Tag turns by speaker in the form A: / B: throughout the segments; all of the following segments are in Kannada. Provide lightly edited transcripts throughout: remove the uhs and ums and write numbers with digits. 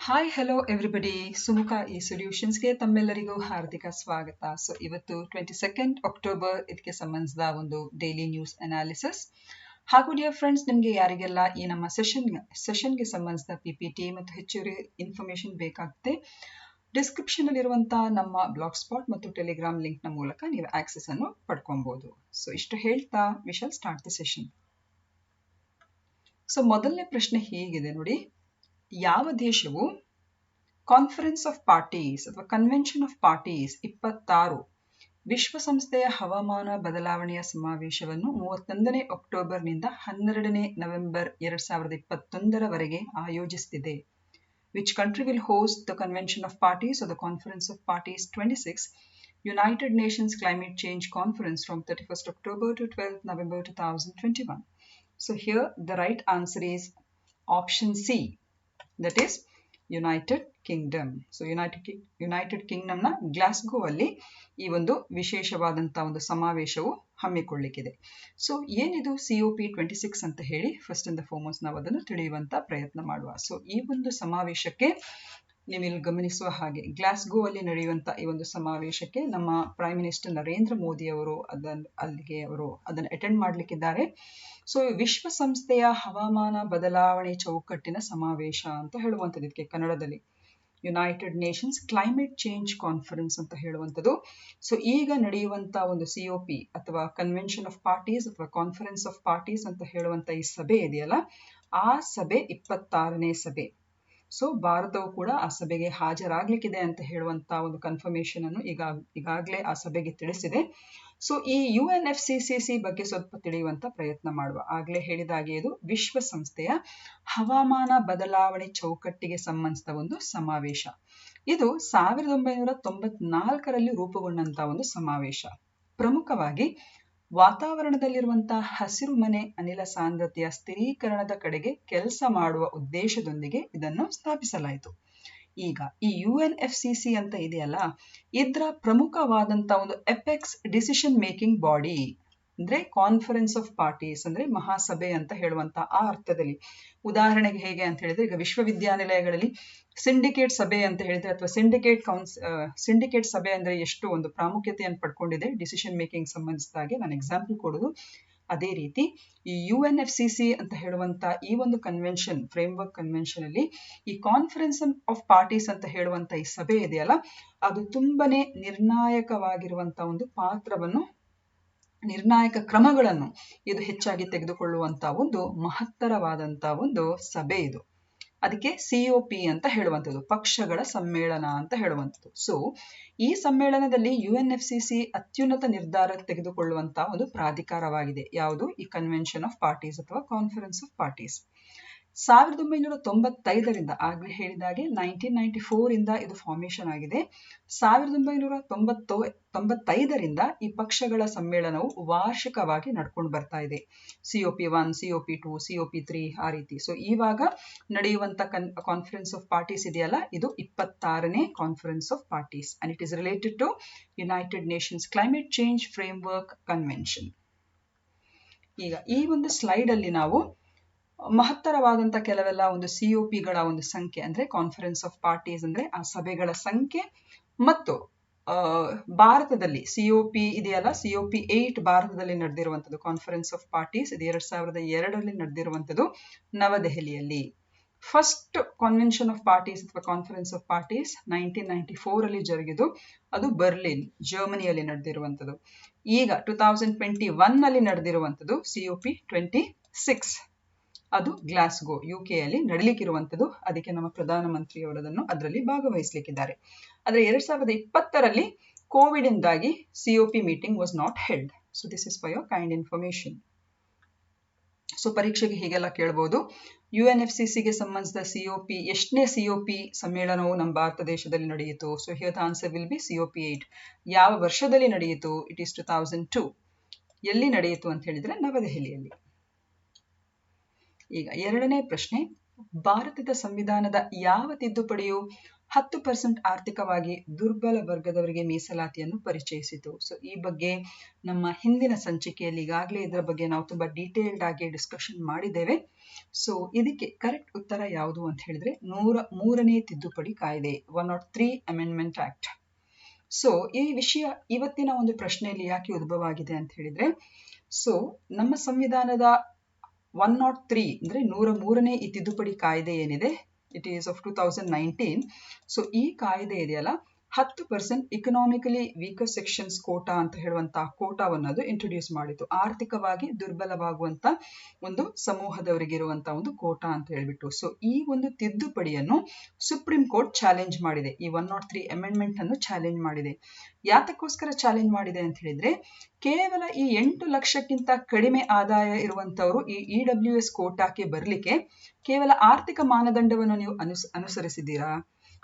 A: ಹಾಯ್ ಹಲೋ ಎವ್ರಿಬಡಿ, ಸುಮುಖ ಸೊಲ್ಯೂಷನ್ಸ್ಗೆ ತಮ್ಮೆಲ್ಲರಿಗೂ ಹಾರ್ದಿಕ ಸ್ವಾಗತ. ಸೊ ಇವತ್ತು 22 ಅಕ್ಟೋಬರ್ ಇದಕ್ಕೆ ಸಂಬಂಧಿಸಿದ ಒಂದು ಡೈಲಿ ನ್ಯೂಸ್ ಅನಾಲಿಸಿಸ್. ಹಾಗೂ ಡಿಯರ್ ಫ್ರೆಂಡ್ಸ್, ನಿಮಗೆ ಯಾರಿಗೆಲ್ಲ ಈ ನಮ್ಮ ಸೆಷನ್ಗೆ ಸಂಬಂಧಿಸಿದ PPT ಮತ್ತು ಹೆಚ್ಚುವರಿ ಇನ್ಫಾರ್ಮೇಶನ್ ಬೇಕಾಗುತ್ತೆ, ಡಿಸ್ಕ್ರಿಪ್ಷನ್ ಅಲ್ಲಿರುವಂತಹ ನಮ್ಮ ಬ್ಲಾಗ್ ಸ್ಪಾಟ್ ಮತ್ತು ಟೆಲಿಗ್ರಾಮ್ ಲಿಂಕ್ ನ ಮೂಲಕ ನೀವು ಆಕ್ಸೆಸ್ ಅನ್ನು ಪಡ್ಕೊಬಹುದು. ಸೊ ಇಷ್ಟು ಹೇಳ್ತಾ we shall start the session. So ಮೊದಲನೇ ಪ್ರಶ್ನೆ ಹೀಗಿದೆ ನೋಡಿ, ಯಾವ ದೇಶವು ಕಾನ್ಫರೆನ್ಸ್ ಆಫ್ ಪಾರ್ಟೀಸ್ ಅಥವಾ ಕನ್ವೆನ್ಷನ್ ಆಫ್ ಪಾರ್ಟೀಸ್ 26 ವಿಶ್ವಸಂಸ್ಥೆಯ ಹವಾಮಾನ ಬದಲಾವಣೆಯ ಸಮಾವೇಶವನ್ನು 31ನೇ ಅಕ್ಟೋಬರ್ನಿಂದ 12ನೇ November 2021 ಆಯೋಜಿಸುತ್ತಿದೆ? Which country will host the Convention of Parties or the Conference of Parties 26 United Nations Climate Change Conference from 31st October to 12th November 2021? So here the right answer is option C, that is United Kingdom. So United ಕಿಂಗ್ಡಮ್ನ ಗ್ಲಾಸ್ಗೋ ಅಲ್ಲಿ ಈ ಒಂದು ವಿಶೇಷವಾದಂತಹ ಒಂದು ಸಮಾವೇಶವು ಹಮ್ಮಿಕೊಳ್ಳಲಿಕ್ಕಿದೆ. ಸೊ ಏನಿದು COP26 ಅಂತ ಹೇಳಿ ಫಸ್ಟ್ ಅಂಡ್ ಫಾರ್ಮೋಸ್ಟ್ ನಾವು ಅದನ್ನು ತಿಳಿಯುವಂತ ಪ್ರಯತ್ನ ಮಾಡುವ. ಸೊ ಈ ಒಂದು ಸಮಾವೇಶಕ್ಕೆ ನೀವು ಇಲ್ಲಿ ಗಮನಿಸುವ ಹಾಗೆ ಗ್ಲಾಸ್ಗೋ ಅಲ್ಲಿ ನಡೆಯುವಂತ ಈ ಒಂದು ಸಮಾವೇಶಕ್ಕೆ ನಮ್ಮ ಪ್ರೈಮ್ ಮಿನಿಸ್ಟರ್ ನರೇಂದ್ರ ಮೋದಿ ಅವರು ಅದನ್ನು ಅಟೆಂಡ್ ಮಾಡ್ಲಿಕ್ಕಿದ್ದಾರೆ. ಸೊ ವಿಶ್ವಸಂಸ್ಥೆಯ ಹವಾಮಾನ ಬದಲಾವಣೆ ಚೌಕಟ್ಟಿನ ಸಮಾವೇಶ ಅಂತ ಹೇಳುವಂಥದ್ದು, ಇದಕ್ಕೆ ಕನ್ನಡದಲ್ಲಿ United Nations climate change conference ಅಂತ ಹೇಳುವಂಥದ್ದು. ಸೊ ಈಗ ನಡೆಯುವಂತ ಒಂದು COP ಅಥವಾ ಕನ್ವೆನ್ಷನ್ ಆಫ್ ಪಾರ್ಟೀಸ್ ಅಥವಾ ಕಾನ್ಫರೆನ್ಸ್ ಆಫ್ ಪಾರ್ಟೀಸ್ ಅಂತ ಹೇಳುವಂತ ಈ ಸಭೆ ಇದೆಯಲ್ಲ, ಆ ಸಭೆ 26ನೇ ಸಭೆ. ಸೊ ಭಾರತವು ಕೂಡ ಆ ಸಭೆಗೆ ಹಾಜರಾಗ್ಲಿಕ್ಕಿದೆ ಅಂತ ಹೇಳುವಂತ ಒಂದು ಕನ್ಫರ್ಮೇಶನ್ ಅನ್ನು ಈಗಾಗಲೇ ಆ ಸಭೆಗೆ ತಿಳಿಸಿದೆ. ಸೊ ಈ UNFCCC ಬಗ್ಗೆ ಸ್ವಲ್ಪ ತಿಳಿಯುವಂತ ಪ್ರಯತ್ನ ಮಾಡುವ. ಆಗ್ಲೇ ಹೇಳಿದಾಗೆ ಇದು ವಿಶ್ವಸಂಸ್ಥೆಯ ಹವಾಮಾನ ಬದಲಾವಣೆ ಚೌಕಟ್ಟಿಗೆ ಸಂಬಂಧಿಸಿದ ಒಂದು ಸಮಾವೇಶ. ಇದು 1994ರಲ್ಲಿ ರೂಪುಗೊಂಡಂತ ಒಂದು ಸಮಾವೇಶ. ಪ್ರಮುಖವಾಗಿ ವಾತಾವರಣದಲ್ಲಿರುವಂತಹ ಹಸಿರು ಮನೆ ಅನಿಲ ಸಾಂದ್ರತೆಯ ಸ್ಥಿರೀಕರಣದ ಕಡೆಗೆ ಕೆಲಸ ಮಾಡುವ ಉದ್ದೇಶದೊಂದಿಗೆ ಇದನ್ನು ಸ್ಥಾಪಿಸಲಾಯಿತು. ಈಗ ಈ UNFCC ಅಂತ ಇದೆಯಲ್ಲ, ಇದರ ಪ್ರಮುಖವಾದಂತಹ ಒಂದು ಎಪೆಕ್ಸ್ ಡಿಸಿಷನ್ ಮೇಕಿಂಗ್ ಬಾಡಿ ಅಂದ್ರೆ ಕಾನ್ಫರೆನ್ಸ್ ಆಫ್ ಪಾರ್ಟೀಸ್ ಅಂದ್ರೆ ಮಹಾಸಭೆ ಅಂತ ಹೇಳುವಂತ ಆ ಅರ್ಥದಲ್ಲಿ. ಉದಾಹರಣೆಗೆ ಹೇಗೆ ಅಂತ ಹೇಳಿದ್ರೆ, ಈಗ ವಿಶ್ವವಿದ್ಯಾನಿಲಯಗಳಲ್ಲಿ ಸಿಂಡಿಕೇಟ್ ಸಭೆ ಅಂತ ಹೇಳಿದ್ರೆ ಅಥವಾ ಸಿಂಡಿಕೇಟ್ ಸಭೆ ಅಂದ್ರೆ ಎಷ್ಟು ಒಂದು ಪ್ರಾಮುಖ್ಯತೆಯನ್ನು ಪಡ್ಕೊಂಡಿದೆ ಡಿಸಿಷನ್ ಮೇಕಿಂಗ್ ಸಂಬಂಧಿಸಿದಾಗೆ ನಾನು ಎಕ್ಸಾಂಪಲ್ ಕೊಡೋದು. ಅದೇ ರೀತಿ ಈ UNFCC ಅಂತ ಹೇಳುವಂತ ಈ ಒಂದು ಕನ್ವೆನ್ಷನ್ ಫ್ರೇಮ್ವರ್ಕ್ ಕನ್ವೆನ್ಷನ್ ಅಲ್ಲಿ ಈ ಕಾನ್ಫರೆನ್ಸ್ ಆಫ್ ಪಾರ್ಟೀಸ್ ಅಂತ ಹೇಳುವಂತ ಈ ಸಭೆ ಇದೆಯಲ್ಲ, ಅದು ತುಂಬಾನೇ ನಿರ್ಣಾಯಕವಾಗಿರುವಂತ ಒಂದು ಪಾತ್ರವನ್ನು, ನಿರ್ಣಾಯಕ ಕ್ರಮಗಳನ್ನು ಇದು ಹೆಚ್ಚಾಗಿ ತೆಗೆದುಕೊಳ್ಳುವಂತ ಒಂದು ಮಹತ್ತರವಾದಂತ ಒಂದು ಸಭೆ ಇದು. ಅದಕ್ಕೆ COP ಅಂತ ಹೇಳುವಂಥದ್ದು, ಪಕ್ಷಗಳ ಸಮ್ಮೇಳನ ಅಂತ ಹೇಳುವಂಥದ್ದು. ಸೊ ಈ ಸಮ್ಮೇಳನದಲ್ಲಿ UNFCC ಅತ್ಯುನ್ನತ ನಿರ್ಧಾರ ತೆಗೆದುಕೊಳ್ಳುವಂತಹ ಒಂದು ಪ್ರಾಧಿಕಾರವಾಗಿದೆ. ಯಾವುದು? ಈ ಕನ್ವೆನ್ಷನ್ ಆಫ್ ಪಾರ್ಟೀಸ್ ಅಥವಾ ಕಾನ್ಫರೆನ್ಸ್ ಆಫ್ ಪಾರ್ಟೀಸ್. 1995ರಿಂದ ಆಗ್ಲೇ ಹೇಳಿದಾಗೆ 1994 ಇಂದ ಇದು ಫಾರ್ಮೇಶನ್ ಆಗಿದೆ. 1995ರಿಂದ ಈ ಪಕ್ಷಗಳ ಸಮ್ಮೇಳನವು ವಾರ್ಷಿಕವಾಗಿ ನಡ್ಕೊಂಡು ಬರ್ತಾ ಇದೆ. COP1, COP2, COP3 ಆ ರೀತಿ. ಸೊ ಇವಾಗ ನಡೆಯುವಂತ ಕಾನ್ಫರೆನ್ಸ್ ಆಫ್ ಪಾರ್ಟೀಸ್ ಇದೆಯಲ್ಲ, ಇದು 26ನೇ conference of parties and it is related to United Nations climate change framework convention. ಈಗ ಈ ಒಂದು ಸ್ಲೈಡ್ ಅಲ್ಲಿ ನಾವು ಮಹತ್ತರವಾದಂತ ಕೆಲವೆಲ್ಲ ಒಂದು COPಗಳ ಒಂದು ಸಂಖ್ಯೆ ಅಂದ್ರೆ ಕಾನ್ಫರೆನ್ಸ್ ಆಫ್ ಪಾರ್ಟೀಸ್ ಅಂದ್ರೆ ಆ ಸಭೆಗಳ ಸಂಖ್ಯೆ, ಮತ್ತು ಭಾರತದಲ್ಲಿ COP ಇದೆಯಲ್ಲ, COP8 ಭಾರತದಲ್ಲಿ ನಡೆದಿರುವಂತದ್ದು ಕಾನ್ಫರೆನ್ಸ್ ಆಫ್ ಪಾರ್ಟೀಸ್. ಇದು 2002ರಲ್ಲಿ ನಡೆದಿರುವಂತದ್ದು ನವದೆಹಲಿಯಲ್ಲಿ. ಫಸ್ಟ್ ಕನ್ವೆನ್ಷನ್ ಆಫ್ ಪಾರ್ಟೀಸ್ ಅಥವಾ ಕಾನ್ಫರೆನ್ಸ್ ಆಫ್ ಪಾರ್ಟೀಸ್ 1994ರಲ್ಲಿ ಜರುಗಿದು, ಅದು ಬರ್ಲಿನ್ ಜರ್ಮನಿಯಲ್ಲಿ ನಡೆದಿರುವಂತದ್ದು. ಈಗ 2021ನಲ್ಲಿ ನಡೆದಿರುವಂತದ್ದು COP26, ಅದು ಗ್ಲಾಸ್ಗೋ UK ಅಲ್ಲಿ ನಡೀಲಿಕ್ಕಿರುವಂಥದ್ದು. ಅದಕ್ಕೆ ನಮ್ಮ ಪ್ರಧಾನಮಂತ್ರಿಯವರದನ್ನು ಅದರಲ್ಲಿ ಭಾಗವಹಿಸಲಿಕ್ಕಿದ್ದಾರೆ. ಆದರೆ 2020ರಲ್ಲಿ ಕೋವಿಡ್ ಇಂದಾಗಿ COP meeting was not held. So this is for your kind information. So ಪರೀಕ್ಷೆಗೆ ಹೀಗೆಲ್ಲ ಕೇಳಬಹುದು, UNFCCಗೆ ಸಂಬಂಧಿಸಿದ COP ಎಷ್ಟನೇ COP ಸಮ್ಮೇಳನವು ನಮ್ಮ ಭಾರತ ದೇಶದಲ್ಲಿ ನಡೆಯಿತು? So here the answer will be COP8. ಯಾವ ವರ್ಷದಲ್ಲಿ ನಡೆಯಿತು? It is 2002. ಎಲ್ಲಿ ನಡೆಯಿತು ಅಂತ ಹೇಳಿದ್ರೆ ನವದೆಹಲಿಯಲ್ಲಿ. ಈಗ ಎರಡನೇ ಪ್ರಶ್ನೆ, ಭಾರತದ ಸಂವಿಧಾನದ ಯಾವ ತಿದ್ದುಪಡಿಯು 10% ಆರ್ಥಿಕವಾಗಿ ದುರ್ಬಲ ವರ್ಗದವರಿಗೆ ಮೀಸಲಾತಿಯನ್ನು ಪರಿಚಯಿಸಿತು. ಸೊ ಈ ಬಗ್ಗೆ ನಮ್ಮ ಹಿಂದಿನ ಸಂಚಿಕೆಯಲ್ಲಿ ಈಗಾಗಲೇ ಇದರ ಬಗ್ಗೆ ನಾವು ತುಂಬಾ ಡೀಟೇಲ್ಡ್ ಆಗಿ ಡಿಸ್ಕಷನ್ ಮಾಡಿದ್ದೇವೆ. ಸೊ ಇದಕ್ಕೆ ಕರೆಕ್ಟ್ ಉತ್ತರ ಯಾವುದು ಅಂತ ಹೇಳಿದ್ರೆ 103ನೇ ತಿದ್ದುಪಡಿ ಕಾಯ್ದೆ, 103 ಅಮೆಂಡ್ಮೆಂಟ್ ಆಕ್ಟ್. ಸೊ ಈ ವಿಷಯ ಇವತ್ತಿನ ಒಂದು ಪ್ರಶ್ನೆಯಲ್ಲಿ ಯಾಕೆ ಉದ್ಭವ ಆಗಿದೆ ಅಂತ ಹೇಳಿದ್ರೆ, ಸೊ ನಮ್ಮ ಸಂವಿಧಾನದ 103 ಅಂದ್ರೆ 103ನೇ ಈ ತಿದ್ದುಪಡಿ ಕಾಯ್ದೆ ಏನಿದೆ, ಇಟ್ ಈಸ್ ಆಫ್ 2019. ಸೊ ಈ ಕಾಯ್ದೆ ಇದೆಯಲ್ಲ 10% ಇಕನಾಮಿಕಲಿ ವೀಕರ್ ಸೆಕ್ಷನ್ಸ್ ಕೋಟಾ ಅಂತ ಹೇಳುವಂತಹ ಕೋಟಾವನ್ನದು ಇಂಟ್ರೊಡ್ಯೂಸ್ ಮಾಡಿತು. ಆರ್ಥಿಕವಾಗಿ ದುರ್ಬಲವಾಗುವಂತ ಒಂದು ಸಮೂಹದವರಿಗಿರುವಂತಹ ಒಂದು ಕೋಟಾ ಅಂತ ಹೇಳ್ಬಿಟ್ಟು. ಸೊ ಈ ಒಂದು ತಿದ್ದುಪಡಿಯನ್ನು ಸುಪ್ರೀಂ ಕೋರ್ಟ್ ಚಾಲೆಂಜ್ ಮಾಡಿದೆ. ಈ 103 ಅಮೆಂಡ್ಮೆಂಟ್ ಅನ್ನು ಚಾಲೆಂಜ್ ಮಾಡಿದೆ. ಯಾತಕ್ಕೋಸ್ಕರ ಚಾಲೆಂಜ್ ಮಾಡಿದೆ ಅಂತ ಹೇಳಿದ್ರೆ, ಕೇವಲ ಈ 8 ಲಕ್ಷಕ್ಕಿಂತ ಕಡಿಮೆ ಆದಾಯ ಇರುವಂತವರು ಈ EWS ಕೋಟಾಕ್ಕೆ ಬರ್ಲಿಕ್ಕೆ ಕೇವಲ ಆರ್ಥಿಕ ಮಾನದಂಡವನ್ನು ನೀವು ಅನುಸರಿಸಿದ್ದೀರಾ,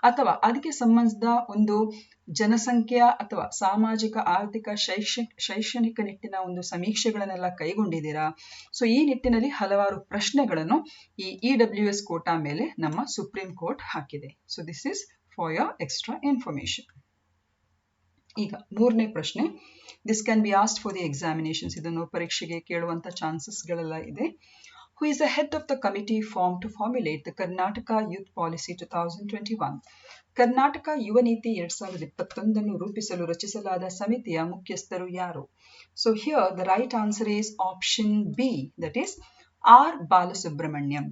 A: ಅಥವಾ ಅದಕ್ಕೆ ಸಂಬಂಧಿಸಿದ ಒಂದು ಜನಸಂಖ್ಯಾ ಅಥವಾ ಸಾಮಾಜಿಕ ಆರ್ಥಿಕ ಶೈಕ್ಷಣಿಕ ನಿಟ್ಟಿನ ಒಂದು ಸಮೀಕ್ಷೆಗಳನ್ನೆಲ್ಲ ಕೈಗೊಂಡಿದ್ದೀರಾ? ಸೊ ಈ ನಿಟ್ಟಿನಲ್ಲಿ ಹಲವಾರು ಪ್ರಶ್ನೆಗಳನ್ನು ಈ EWS ಕೋಟಾ ಮೇಲೆ ನಮ್ಮ ಸುಪ್ರೀಂ ಕೋರ್ಟ್ ಹಾಕಿದೆ. So this is for your extra information. ಈಗ 3ನೇ ಪ್ರಶ್ನೆ, this can be asked for the examinations. ಇದನ್ನು ಪರೀಕ್ಷೆಗೆ ಕೇಳುವಂತ ಚಾನ್ಸಸ್ಗಳೆಲ್ಲ ಇದೆ. Who is the head of the committee formed to formulate the Karnataka Youth Policy 2021? Karnataka ಯುವ ನೀತಿ 2021 ರೂಪಿಸಲು ರಚಿಸಲಾದ ಸಮಿತಿಯ ಮುಖ್ಯಸ್ಥರು ಯಾರು? So here the right answer is option B, that is R. Balasubramaniam.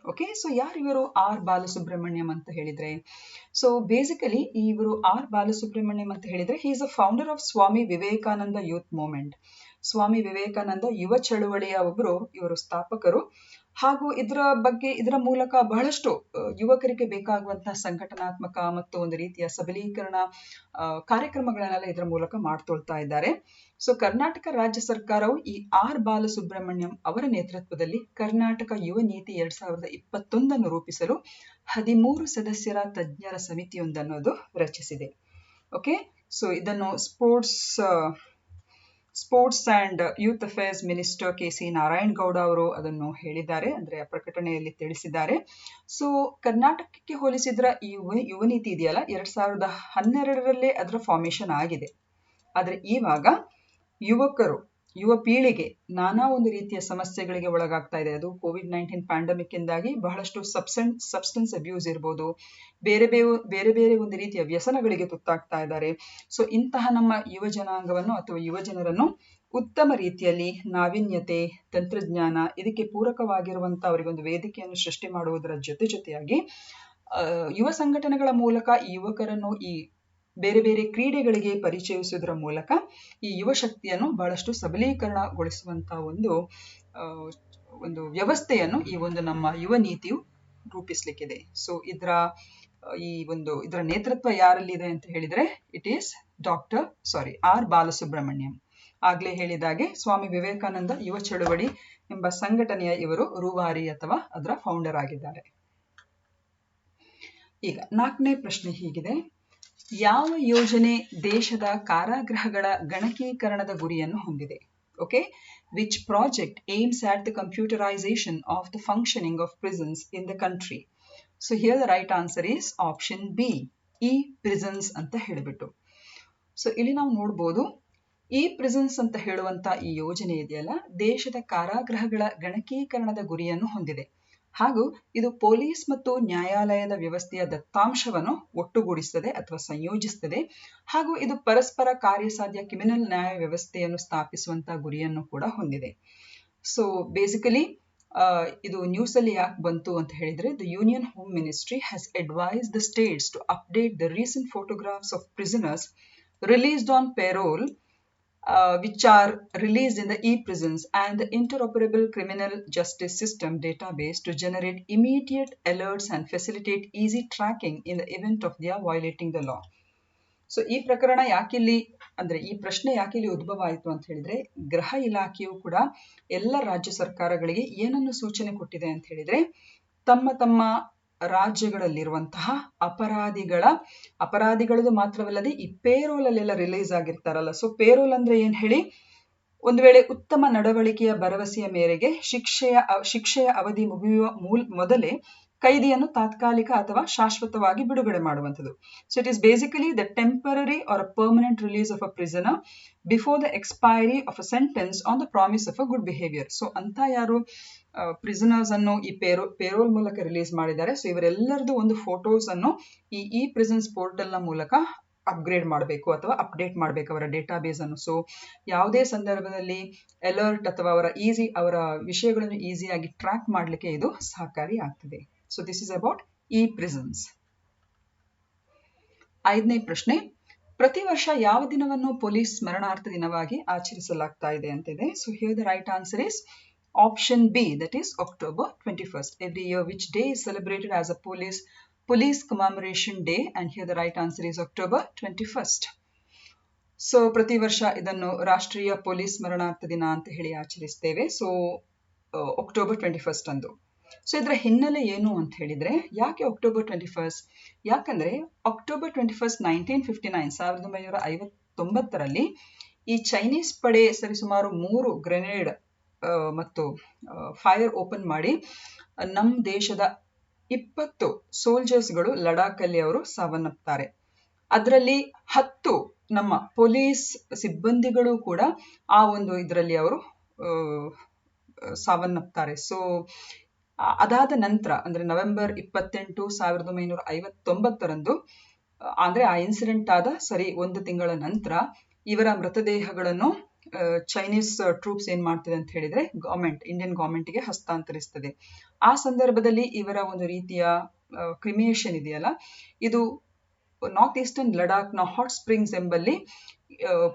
A: Okay, so ಯಾರು ಇವರು ಆರ್ ಬಾಲಸುಬ್ರಹ್ಮಣ್ಯಂ ಅಂತ ಹೇಳಿದ್ರೆ? ಸೊ ಬೇಸಿಕಲಿ ಇವರು ಆರ್ ಬಾಲಸುಬ್ರಹ್ಮಣ್ಯಂ ಅಂತ ಹೇಳಿದ್ರೆ, he is a founder of Swami Vivekananda youth movement. Swami Vivekananda ಯುವ ಚಳುವಳಿಯ ಇವರು ಸ್ಥಾಪಕರು. ಹಾಗೂ ಇದರ ಮೂಲಕ ಬಹಳಷ್ಟು ಯುವಕರಿಗೆ ಬೇಕಾಗುವಂತಹ ಸಂಘಟನಾತ್ಮಕ ಮತ್ತು ಒಂದು ರೀತಿಯ ಸಬಲೀಕರಣ ಕಾರ್ಯಕ್ರಮಗಳನ್ನೆಲ್ಲ ಇದರ ಮೂಲಕ ಮಾಡ್ತೊಳ್ತಾ ಇದ್ದಾರೆ. ಸೊ ಕರ್ನಾಟಕ ರಾಜ್ಯ ಸರ್ಕಾರವು ಈ ಆರ್ ಬಾಲಸುಬ್ರಹ್ಮಣ್ಯಂ ಅವರ ನೇತೃತ್ವದಲ್ಲಿ ಕರ್ನಾಟಕ ಯುವ ನೀತಿ 2021 ರೂಪಿಸಲು 13 ಸದಸ್ಯರ ತಜ್ಞರ ಸಮಿತಿಯೊಂದನ್ನು ಅದು ರಚಿಸಿದೆ. ಓಕೆ, ಸೊ ಇದನ್ನು sports and youth affairs minister KC Narayan Gowda ಅವರು ಅದನ್ನು ಹೇಳಿದ್ದಾರೆ, ಅಂದ್ರೆ ಆ ಪ್ರಕಟಣೆಯಲ್ಲಿ ತಿಳಿಸಿದ್ದಾರೆ. ಸೊ ಕರ್ನಾಟಕಕ್ಕೆ ಹೋಲಿಸಿದ್ರ ಈ ಯುವ ನೀತಿ ಇದೆಯಲ್ಲ 2012ರಲ್ಲೇ ಅದರ ಫಾರ್ಮೇಶನ್ ಆಗಿದೆ. ಆದ್ರೆ ಇವಾಗ ಯುವ ಪೀಳಿಗೆ ನಾನಾ ಒಂದು ರೀತಿಯ ಸಮಸ್ಯೆಗಳಿಗೆ ಒಳಗಾಗ್ತಾ ಇದೆ. ಅದು COVID-19 ಪ್ಯಾಂಡಮಿಕ್ ಇಂದಾಗಿ ಬಹಳಷ್ಟು ಸಬ್ಸ್ಟೆನ್ಸ್ ಅಬ್ಯೂಸ್ ಇರ್ಬೋದು, ಬೇರೆ ಬೇರೆ ಒಂದು ರೀತಿಯ ವ್ಯಸನಗಳಿಗೆ ತುತ್ತಾಗ್ತಾ ಇದ್ದಾರೆ. ಸೊ ಇಂತಹ ನಮ್ಮ ಯುವ ಜನಾಂಗವನ್ನು ಅಥವಾ ಯುವ ಜನರನ್ನು ಉತ್ತಮ ರೀತಿಯಲ್ಲಿ ನಾವೀನ್ಯತೆ, ತಂತ್ರಜ್ಞಾನ ಇದಕ್ಕೆ ಪೂರಕವಾಗಿರುವಂತಹ ಅವರಿಗೊಂದು ವೇದಿಕೆಯನ್ನು ಸೃಷ್ಟಿ ಮಾಡುವುದರ ಜೊತೆಯಾಗಿ ಯುವ ಸಂಘಟನೆಗಳ ಮೂಲಕ ಈ ಯುವಕರನ್ನು ಈ ಬೇರೆ ಬೇರೆ ಕ್ರೀಡೆಗಳಿಗೆ ಪರಿಚಯಿಸುವುದರ ಮೂಲಕ ಈ ಯುವ ಶಕ್ತಿಯನ್ನು ಬಹಳಷ್ಟು ಸಬಲೀಕರಣಗೊಳಿಸುವಂತಹ ಒಂದು ವ್ಯವಸ್ಥೆಯನ್ನು ಈ ಒಂದು ನಮ್ಮ ಯುವ ನೀತಿಯು ರೂಪಿಸ್ಲಿಕ್ಕಿದೆ. ಸೊ ಇದರ ನೇತೃತ್ವ ಯಾರಲ್ಲಿದೆ ಅಂತ ಹೇಳಿದ್ರೆ, ಇಟ್ ಈಸ್ ಆರ್ ಬಾಲಸುಬ್ರಹ್ಮಣ್ಯಂ. ಆಗ್ಲೇ ಹೇಳಿದಾಗೆ ಸ್ವಾಮಿ ವಿವೇಕಾನಂದ ಯುವ ಚಳುವಳಿ ಎಂಬ ಸಂಘಟನೆಯ ಇವರು ರೂವಾರಿ ಅಥವಾ ಅದರ ಫೌಂಡರ್ ಆಗಿದ್ದಾರೆ. ಈಗ 4ನೇ ಪ್ರಶ್ನೆ ಹೀಗಿದೆ, ಯಾವ ಯೋಜನೆ ದೇಶದ ಕಾರಾಗೃಹಗಳ ಗಣಕೀಕರಣದ ಗುರಿಯನ್ನು ಹೊಂದಿದೆ? Okay, which project aims at the computerization of the functioning of prisons in the country? So here the right answer is option B, prisons ಅಂತ ಹೇಳಿಬಿಟ್ಟು. ಸೊ ಇಲ್ಲಿ ನಾವು ನೋಡ್ಬೋದು, ಪ್ರಿಸನ್ಸ್ ಅಂತ ಹೇಳುವಂತ ಈ ಯೋಜನೆ ಇದೆಯಲ್ಲ, ದೇಶದ ಕಾರಾಗೃಹಗಳ ಗಣಕೀಕರಣದ ಗುರಿಯನ್ನು ಹೊಂದಿದೆ. ಹಾಗೂ ಇದು ಪೊಲೀಸ್ ಮತ್ತು ನ್ಯಾಯಾಲಯದ ವ್ಯವಸ್ಥೆಯ ದತ್ತಾಂಶವನ್ನು ಒಟ್ಟುಗೂಡಿಸುತ್ತದೆ ಅಥವಾ ಸಂಯೋಜಿಸುತ್ತದೆ. ಹಾಗೂ ಇದು ಪರಸ್ಪರ ಕಾರ್ಯಸಾಧ್ಯ ಕ್ರಿಮಿನಲ್ ನ್ಯಾಯ ವ್ಯವಸ್ಥೆಯನ್ನು ಸ್ಥಾಪಿಸುವಂತಹ ಗುರಿಯನ್ನು ಕೂಡ ಹೊಂದಿದೆ. ಸೊ ಬೇಸಿಕಲಿ ಇದು ನ್ಯೂಸ್ ಅಲ್ಲಿ ಯಾಕೆ ಬಂತು ಅಂತ ಹೇಳಿದ್ರೆ, the union home ministry has advised the states to update the recent photographs of prisoners released on parole which are released in the e-prisons and the interoperable criminal justice system database to generate immediate alerts and facilitate easy tracking in the event of their violating the law. So ಈ ಪ್ರಕರಣ ಈ ಪ್ರಶ್ನೆ ಯಾಕಿಲ್ಲಿ ಉದ್ಭವ ಆಯಿತು ಅಂತ ಹೇಳಿದ್ರೆ, ಗೃಹ ಇಲಾಖೆಯು ಕೂಡ ಎಲ್ಲ ರಾಜ್ಯ ಸರ್ಕಾರಗಳಿಗೆ ಏನನ್ನು ಸೂಚನೆ ಕೊಟ್ಟಿದೆ ಅಂತ ಹೇಳಿದ್ರೆ, ತಮ್ಮ ರಾಜ್ಯಗಳಲ್ಲಿರುವಂತಹ ಅಪರಾಧಿಗಳದು ಮಾತ್ರವಲ್ಲದೆ ಈ ಪೇರೋಲ್ ಅಲ್ಲೆಲ್ಲ ರಿಲೀಸ್ ಆಗಿರ್ತಾರಲ್ಲ. ಸೊ ಪೇರೋಲ್ ಅಂದ್ರೆ ಏನ್ ಹೇಳಿ, ಒಂದು ವೇಳೆ ಉತ್ತಮ ನಡವಳಿಕೆಯ ಭರವಸೆಯ ಮೇರೆಗೆ ಶಿಕ್ಷೆಯ ಅವಧಿ ಮುಗಿಯುವ ಮೊದಲೇ ಕೈದಿಯನ್ನು ತಾತ್ಕಾಲಿಕ ಅಥವಾ ಶಾಶ್ವತವಾಗಿ ಬಿಡುಗಡೆ ಮಾಡುವಂಥದ್ದು. So it is basically the temporary or a permanent release of a prisoner before the expiry of a sentence on the promise of a good behaviour. So ಅಂತ ಯಾರು ಪ್ರಿಸನರ್ಸ್ ಅನ್ನು ಈ ಪೇರೋಲ್ ಮೂಲಕ ರಿಲೀಸ್ ಮಾಡಿದ್ದಾರೆ, ಸೊ ಇವರೆಲ್ಲರದು ಒಂದು ಫೋಟೋಸ್ ಅನ್ನು ಈ ಪ್ರಿಸನ್ಸ್ ಪೋರ್ಟಲ್ ನ ಮೂಲಕ ಅಪ್ಗ್ರೇಡ್ ಮಾಡಬೇಕು ಅಥವಾ ಅಪ್ಡೇಟ್ ಮಾಡಬೇಕು ಅವರ ಡೇಟಾಬೇಸ್ ಅನ್ನು. ಸೊ ಯಾವುದೇ ಸಂದರ್ಭದಲ್ಲಿ ಅಲರ್ಟ್ ಅಥವಾ ಅವರ ವಿಷಯಗಳನ್ನು ಈಸಿಯಾಗಿ ಟ್ರ್ಯಾಕ್ ಮಾಡಲಿಕ್ಕೆ ಇದು ಸಹಕಾರಿ ಆಗ್ತದೆ. So this is about E prisons. 5ನೇ ಪ್ರಶ್ನೆ, ಪ್ರತಿ ವರ್ಷ ಯಾವ ದಿನವನ್ನು ಪೊಲೀಸ್ ಸ್ಮರಣಾರ್ಥ ದಿನವಾಗಿ ಆಚರಿಸಲಾಗ್ತಾ ಇದೆ ಅಂತಿದೆ. So here the right answer is option B, that is October 21st. Every year which day is celebrated as a police commemoration day, and here the right answer is October 21st. So ಪ್ರತಿ ವರ್ಷ ಇದನ್ನು ರಾಷ್ಟ್ರೀಯ ಪೊಲೀಸ್ ಸ್ಮರಣಾರ್ಥ ದಿನ ಅಂತ ಹೇಳಿ ಆಚರಿಸ್ತೇವೆ. ಸೊ October 21st ಅಂದು. ಸೊ ಇದರ ಹಿನ್ನೆಲೆ ಏನು ಅಂತ ಹೇಳಿದ್ರೆ, ಯಾಕೆ October 21st? ಯಾಕಂದ್ರೆ October 21st 1959 ಈ ಚೈನೀಸ್ ಪಡೆ ಸರಿಸುಮಾರು 3 ಗ್ರೆನೇಡ್ ಮತ್ತು ಫೈರ್ ಓಪನ್ ಮಾಡಿ ನಮ್ಮ ದೇಶದ 20 ಸೋಲ್ಜರ್ಸ್ಗಳು ಲಡಾಖಲ್ಲಿ ಅವರು ಸಾವನ್ನಪ್ತಾರೆ. ಅದರಲ್ಲಿ 10 ನಮ್ಮ ಪೊಲೀಸ್ ಸಿಬ್ಬಂದಿಗಳು ಕೂಡ ಆ ಒಂದು ಇದರಲ್ಲಿ ಅವರು ಸಾವನ್ನಪ್ತಾರೆ. ಸೊ ಅದಾದ ನಂತರ ಅಂದ್ರೆ ನವೆಂಬರ್ 28, 1959 ಅಂದ್ರೆ ಆ ಇನ್ಸಿಡೆಂಟ್ ಆದ 1 ತಿಂಗಳ ನಂತರ ಇವರ ಮೃತದೇಹಗಳನ್ನು ಚೈನೀಸ್ ಟ್ರೂಪ್ಸ್ ಏನ್ ಮಾಡ್ತದೆ ಅಂತ ಹೇಳಿದ್ರೆ ಇಂಡಿಯನ್ ಗವರ್ಮೆಂಟ್ಗೆ ಹಸ್ತಾಂತರಿಸ್ತದೆ. ಆ ಸಂದರ್ಭದಲ್ಲಿ ಇವರ ಒಂದು ರೀತಿಯ ಕ್ರಿಮಿಯೇಷನ್ ಇದೆಯಲ್ಲ, ಇದು ನಾರ್ತ್ ಈಸ್ಟರ್ನ್ ಲಡಾಖ್ನ ಹಾಟ್ ಸ್ಪ್ರಿಂಗ್ಸ್ ಎಂಬಲ್ಲಿ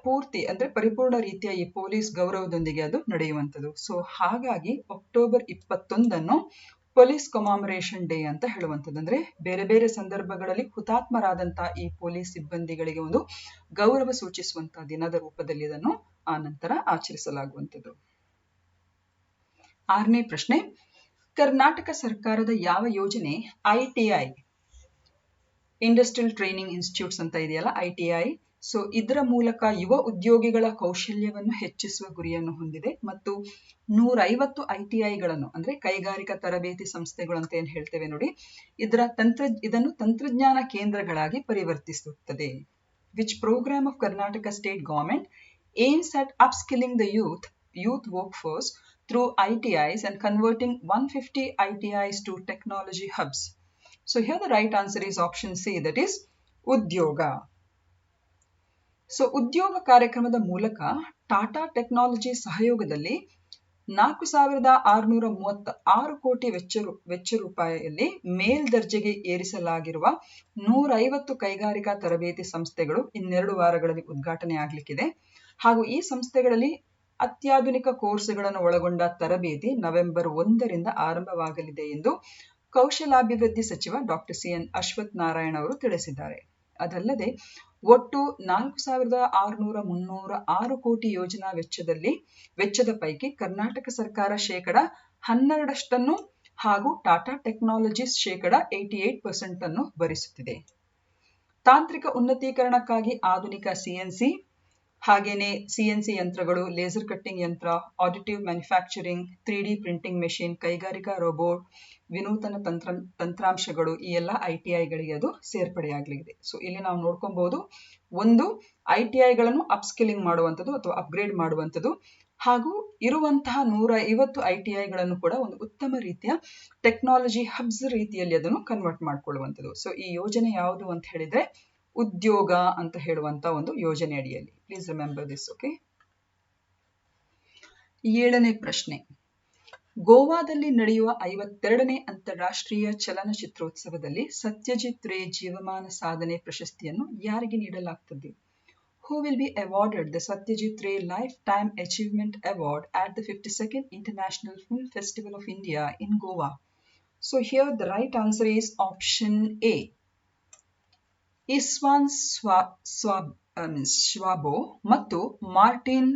A: ಪೂರ್ತಿ ಅಂದ್ರೆ ಪರಿಪೂರ್ಣ ರೀತಿಯ ಈ ಪೊಲೀಸ್ ಗೌರವದೊಂದಿಗೆ ಅದು ನಡೆಯುವಂಥದ್ದು. ಸೊ ಹಾಗಾಗಿ October 21 ಪೊಲೀಸ್ ಕಮಾಮರೇಷನ್ ಡೇ ಅಂತ ಹೇಳುವಂಥದ್ದು. ಅಂದ್ರೆ ಬೇರೆ ಬೇರೆ ಸಂದರ್ಭಗಳಲ್ಲಿ ಹುತಾತ್ಮರಾದಂತಹ ಈ ಪೊಲೀಸ್ ಸಿಬ್ಬಂದಿಗಳಿಗೆ ಒಂದು ಗೌರವ ಸೂಚಿಸುವಂತಹ ದಿನದ ರೂಪದಲ್ಲಿ ಇದನ್ನು ಆ ನಂತರ ಆಚರಿಸಲಾಗುವಂಥದ್ದು. 6ನೇ ಪ್ರಶ್ನೆ, ಕರ್ನಾಟಕ ಸರ್ಕಾರದ ಯಾವ ಯೋಜನೆ ITI ಇಂಡಸ್ಟ್ರಿಯಲ್ ಟ್ರೈನಿಂಗ್ ಇನ್ಸ್ಟಿಟ್ಯೂಟ್ಸ್ ಅಂತ ಇದೆಯಲ್ಲ, ITI, ಸೊ ಇದರ ಮೂಲಕ ಯುವ ಉದ್ಯೋಗಿಗಳ ಕೌಶಲ್ಯವನ್ನು ಹೆಚ್ಚಿಸುವ ಗುರಿಯನ್ನು ಹೊಂದಿದೆ ಮತ್ತು 150 ITIಗಳನ್ನು ಅಂದ್ರೆ ಕೈಗಾರಿಕಾ ತರಬೇತಿ ಸಂಸ್ಥೆಗಳು ಅಂತ ಏನ್ ಹೇಳ್ತೇವೆ ನೋಡಿ, ಇದನ್ನು ತಂತ್ರಜ್ಞಾನ ಕೇಂದ್ರಗಳಾಗಿ ಪರಿವರ್ತಿಸುತ್ತದೆ. Which programme of Karnataka state government aims at upskilling the youth workforce through ITIs and converting 150 ITIs to technology hubs. So here the right answer is option C, that is Udyoga. So ಉದ್ಯೋಗ ಕಾರ್ಯಕ್ರಮದ ಮೂಲಕ ಟಾಟಾ ಟೆಕ್ನಾಲಜಿ ಸಹಯೋಗದಲ್ಲಿ 4,636 ಕೋಟಿ ವೆಚ್ಚ ರೂಪಾಯಿಯಲ್ಲಿ ಮೇಲ್ದರ್ಜೆಗೆ ಏರಿಸಲಾಗಿರುವ 150 ಕೈಗಾರಿಕಾ ತರಬೇತಿ ಸಂಸ್ಥೆಗಳು ಇನ್ನೆರಡು ವಾರಗಳಲ್ಲಿ ಉದ್ಘಾಟನೆ ಆಗಲಿಕ್ಕಿದೆ. ಹಾಗೂ ಈ ಸಂಸ್ಥೆಗಳಲ್ಲಿ ಅತ್ಯಾಧುನಿಕ ಕೋರ್ಸ್ಗಳನ್ನು ಒಳಗೊಂಡ ತರಬೇತಿ ನವೆಂಬರ್ 1ರಿಂದ ಆರಂಭವಾಗಲಿದೆ ಎಂದು ಕೌಶಲಾಭಿವೃದ್ಧಿ ಸಚಿವ ಡಾಕ್ಟರ್ CN ಅಶ್ವಥ್ ನಾರಾಯಣ ಅವರು ತಿಳಿಸಿದ್ದಾರೆ. ಅದಲ್ಲದೆ ಒಟ್ಟು 4,636 ಕೋಟಿ ಯೋಜನಾ ವೆಚ್ಚದ ಪೈಕಿ ಕರ್ನಾಟಕ ಸರ್ಕಾರ 12% ಹಾಗೂ ಟಾಟಾ ಟೆಕ್ನಾಲಜೀಸ್ 88% ಅನ್ನು ಭರಿಸುತ್ತಿದೆ. ತಾಂತ್ರಿಕ ಉನ್ನತೀಕರಣಕ್ಕಾಗಿ ಆಧುನಿಕ CNC ಹಾಗೇನೆ CNC ಯಂತ್ರಗಳು, ಲೇಸರ್ ಕಟ್ಟಿಂಗ್ ಯಂತ್ರ, ಆಡಿಟಿವ್ ಮ್ಯಾನುಫ್ಯಾಕ್ಚರಿಂಗ್, 3D ಪ್ರಿಂಟಿಂಗ್ ಮೆಷಿನ್, ಕೈಗಾರಿಕಾ ರೋಬೋಟ್, ವಿನೂತನ ತಂತ್ರಾಂಶಗಳು, ಈ ಎಲ್ಲ ITIಗಳಿಗೆ ಅದು ಸೇರ್ಪಡೆಯಾಗಲಿದೆ. ಸೊ ಇಲ್ಲಿ ನಾವು ನೋಡ್ಕೊಬಹುದು, ಒಂದು ITIಗಳನ್ನು ಅಪ್ಸ್ಕಿಲಿಂಗ್ ಮಾಡುವಂಥದ್ದು ಅಥವಾ ಅಪ್ಗ್ರೇಡ್ ಮಾಡುವಂಥದ್ದು, ಹಾಗೂ ಇರುವಂತಹ 150 ITIಗಳನ್ನು ಕೂಡ ಒಂದು ಉತ್ತಮ ರೀತಿಯ ಟೆಕ್ನಾಲಜಿ ಹಬ್ಸ್ ರೀತಿಯಲ್ಲಿ ಅದನ್ನು ಕನ್ವರ್ಟ್ ಮಾಡಿಕೊಳ್ಳುವಂಥದ್ದು. ಸೊ ಈ ಯೋಜನೆ ಯಾವುದು ಅಂತ ಹೇಳಿದ್ರೆ ಉದ್ಯೋಗ ಅಂತ ಹೇಳುವಂತ ಒಂದು ಯೋಜನೆ ಅಡಿಯಲ್ಲಿ. Please remember this. ಓಕೆ. 7ನೇ ಪ್ರಶ್ನೆ, ಗೋವಾದಲ್ಲಿ ನಡೆಯುವ 52ನೇ ಅಂತಾರಾಷ್ಟ್ರೀಯ ಚಲನಚಿತ್ರೋತ್ಸವದಲ್ಲಿ ಸತ್ಯಜಿತ್ ರೇ ಜೀವಮಾನ ಸಾಧನೆ ಪ್ರಶಸ್ತಿಯನ್ನು ಯಾರಿಗೆ ನೀಡಲಾಗುತ್ತದೆ? Who will be awarded the Satyajit Ray Lifetime Achievement Award at the 52nd International Film Festival of India in Goa? So here the right answer is option A. Istvan ಶ್ವಾಬೋ ಮತ್ತು ಮಾರ್ಟಿನ್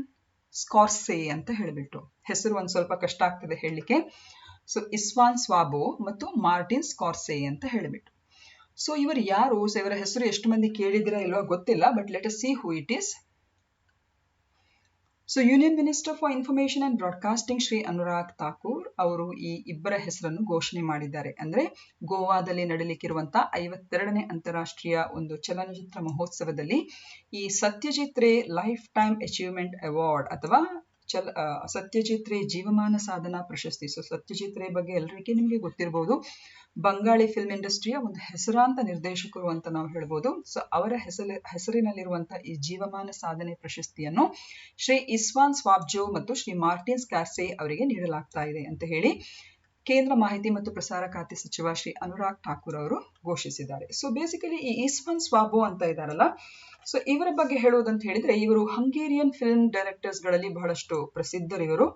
A: ಸ್ಕಾರ್ಸೆ ಅಂತ ಹೇಳಿಬಿಟ್ಟು ಹೆಸರು ಒಂದ್ ಸ್ವಲ್ಪ ಕಷ್ಟ ಆಗ್ತದೆ ಹೇಳಲಿಕ್ಕೆ. ಸೊ ಇಸ್ವಾನ್ ಸ್ವಾಬೋ ಮತ್ತು ಮಾರ್ಟಿನ್ ಸ್ಕಾರ್ಸೆ ಅಂತ ಹೇಳಿಬಿಟ್ಟು. ಸೊ ಇವರು ಯಾರು? ಸೊ ಇವರ ಹೆಸರು ಎಷ್ಟು ಮಂದಿ ಕೇಳಿದಿರಾ ಇಲ್ವಾ ಗೊತ್ತಿಲ್ಲ, but let us see who it is. So union minister for information and broadcasting Shri Anurag Thakur ಅವರು ಈ ಇಬ್ಬರ ಹೆಸರನ್ನು ಘೋಷಣೆ ಮಾಡಿದ್ದಾರೆ. ಅಂದ್ರೆ ಗೋವಾದಲ್ಲಿ ನಡೆಯಲಿಕ್ಕಿರುವಂತಹ 52ನೇ ಅಂತಾರಾಷ್ಟ್ರೀಯ ಒಂದು ಚಲನಚಿತ್ರ ಮಹೋತ್ಸವದಲ್ಲಿ ಈ ಸತ್ಯಜಿತ್ ರೇ ಲೈಫ್ ಟೈಮ್ ಅಚೀವ್ಮೆಂಟ್ ಅವಾರ್ಡ್ ಅಥವಾ ಸತ್ಯಜಿತ್ ರೇ ಜೀವಮಾನ ಸಾಧನಾ ಪ್ರಶಸ್ತಿ. ಸೊ ಸತ್ಯಜಿತ್ ರೇ ಬಗ್ಗೆ ಎಲ್ಲರಿಗೂ ನಿಮಗೆ ಗೊತ್ತಿರಬಹುದು. ಬಂಗಾಳಿ ಫಿಲ್ಮ್ ಇಂಡಸ್ಟ್ರಿಯ ಒಂದು ಹೆಸರಾಂತ ನಿರ್ದೇಶಕರು ಅಂತ ನಾವು ಹೇಳ್ಬೋದು. ಸೊ ಅವರ ಹೆಸರಿನಲ್ಲಿರುವಂತಹ ಈ ಜೀವಮಾನ ಸಾಧನೆ ಪ್ರಶಸ್ತಿಯನ್ನು ಶ್ರೀ ಇಸ್ವಾನ್ ಸ್ವಾಬ್ಜೋ ಮತ್ತು ಶ್ರೀ ಮಾರ್ಟಿನ್ ಸ್ಕಾರ್ಸೆ ಅವರಿಗೆ ನೀಡಲಾಗ್ತಾ ಇದೆ ಅಂತ ಹೇಳಿ ಕೇಂದ್ರ ಮಾಹಿತಿ ಮತ್ತು ಪ್ರಸಾರ ಖಾತೆ ಸಚಿವ ಶ್ರೀ ಅನುರಾಗ್ ಠಾಕೂರ್ ಅವರು ಘೋಷಿಸಿದ್ದಾರೆ. ಸೊ ಬೇಸಿಕಲಿ ಈ ಇಸ್ವಾನ್ ಸ್ವಾಬೋ ಅಂತ ಇದ್ದಾರಲ್ಲ, ಸೊ ಇವರ ಬಗ್ಗೆ ಹೇಳುವುದಂತ ಹೇಳಿದ್ರೆ ಇವರು ಹಂಗೇರಿಯನ್ ಫಿಲ್ಮ್ ಡೈರೆಕ್ಟರ್ಸ್ ಗಳಲ್ಲಿ ಬಹಳಷ್ಟು ಪ್ರಸಿದ್ಧರಿವರು.